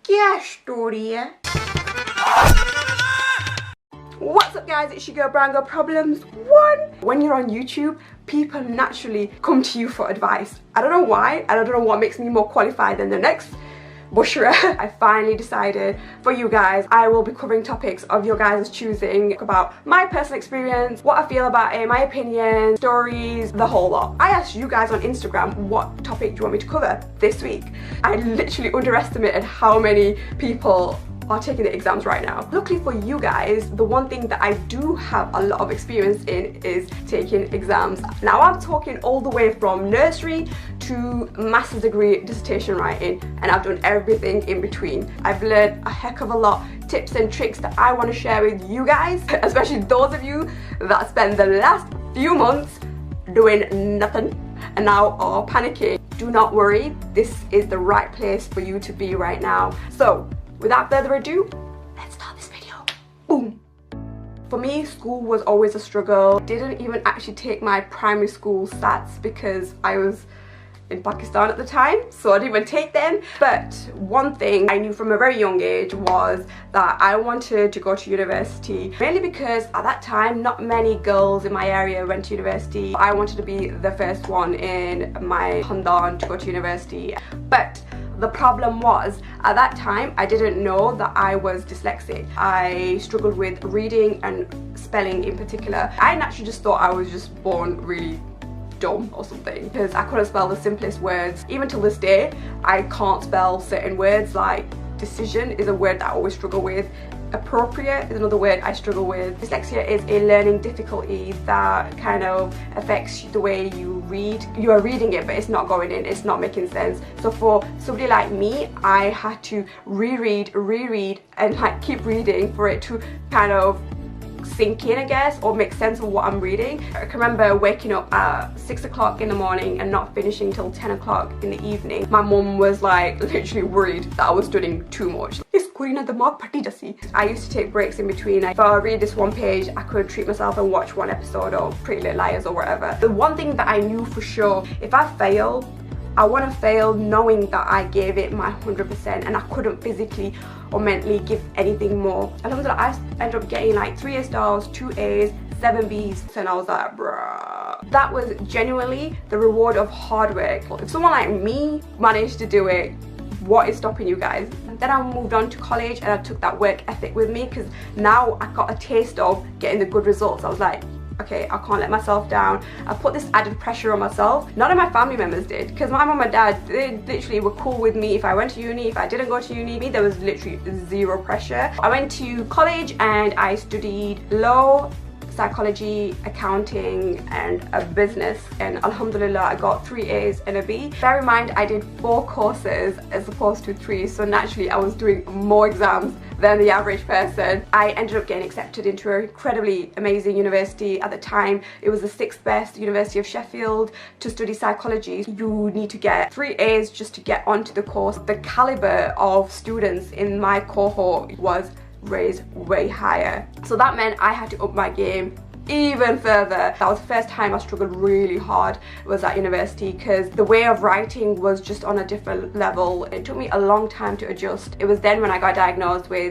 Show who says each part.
Speaker 1: क्या story है? What's up guys, it's your girl Brown Girl Problems 1. When you're on YouTube, people naturally come to you for advice. I don't know why, I don't know what makes me more qualified than the next Bushra. I finally decided for you guys, I will be covering topics of your guys' choosing about my personal experience, what I feel about it, my opinion, stories, the whole lot. I asked you guys on Instagram what topic do you want me to cover this week. I literally underestimated how many people are taking the exams right now. Luckily for you guys, the one thing that I do have a lot of experience in is taking exams. Now I'm talking all the way from nursery to master's degree dissertation writing, and I've done everything in between. I've learned a heck of a lot, tips and tricks that I want to share with you guys, especially those of you that spend the last few months doing nothing and now are panicking. Do not worry, this is the right place for you to be right now. So without further ado, let's start this video. Boom. For me, school was always a struggle. Didn't even actually take my primary school stats because I was in Pakistan at the time, so I didn't even take them. But one thing I knew from a very young age was that I wanted to go to university, mainly because at that time not many girls in my area went to university. I wanted to be the first one in my Khandan to go to university. But the problem was, at that time, I didn't know that I was dyslexic. I struggled with reading and spelling in particular. I naturally just thought I was just born really dumb or something because I couldn't spell the simplest words. Even till this day, I can't spell certain words, like decision is a word that I always struggle with. Appropriate is another word I struggle with. Dyslexia is a learning difficulty that kind of affects the way you read. You are reading it, but it's not going in, it's not making sense. So for somebody like me, I had to reread, and like keep reading for it to kind of sink in, I guess, or make sense of what I'm reading. I can remember waking up at 6 o'clock in the morning and not finishing till 10 o'clock in the evening. My mum was like literally worried that I was studying too much. I used to take breaks in between. If I read this one page, I could treat myself and watch one episode of Pretty Little Liars or whatever. The one thing that I knew for sure, if I fail, I want to fail knowing that I gave it my 100% and I couldn't physically or mentally give anything more. Alhamdulillah, I ended up getting like 3 A stars, 2 A's, 7 B's, and I was like, bruh. That was genuinely the reward of hard work. If someone like me managed to do it, what is stopping you guys? And then I moved on to college and I took that work ethic with me because now I got a taste of getting the good results. I was like, okay, I can't let myself down. I put this added pressure on myself. None of my family members did, because my mum and dad, they literally were cool with me if I went to uni, if I didn't go to uni. There was literally zero pressure. I went to college and I studied law, psychology, accounting, and a business, and alhamdulillah I got 3 A's and a B. Bear in mind I did 4 courses as opposed to 3, so naturally I was doing more exams than the average person. I ended up getting accepted into an incredibly amazing university. At the time it was the 6th best University of Sheffield to study psychology. You need to get 3 A's just to get onto the course. The caliber of students in my cohort was raised way higher, so that meant I had to up my game even further. That was the first time I struggled really hard, was at university, because the way of writing was just on a different level. It took me a long time to adjust. It was then when I got diagnosed with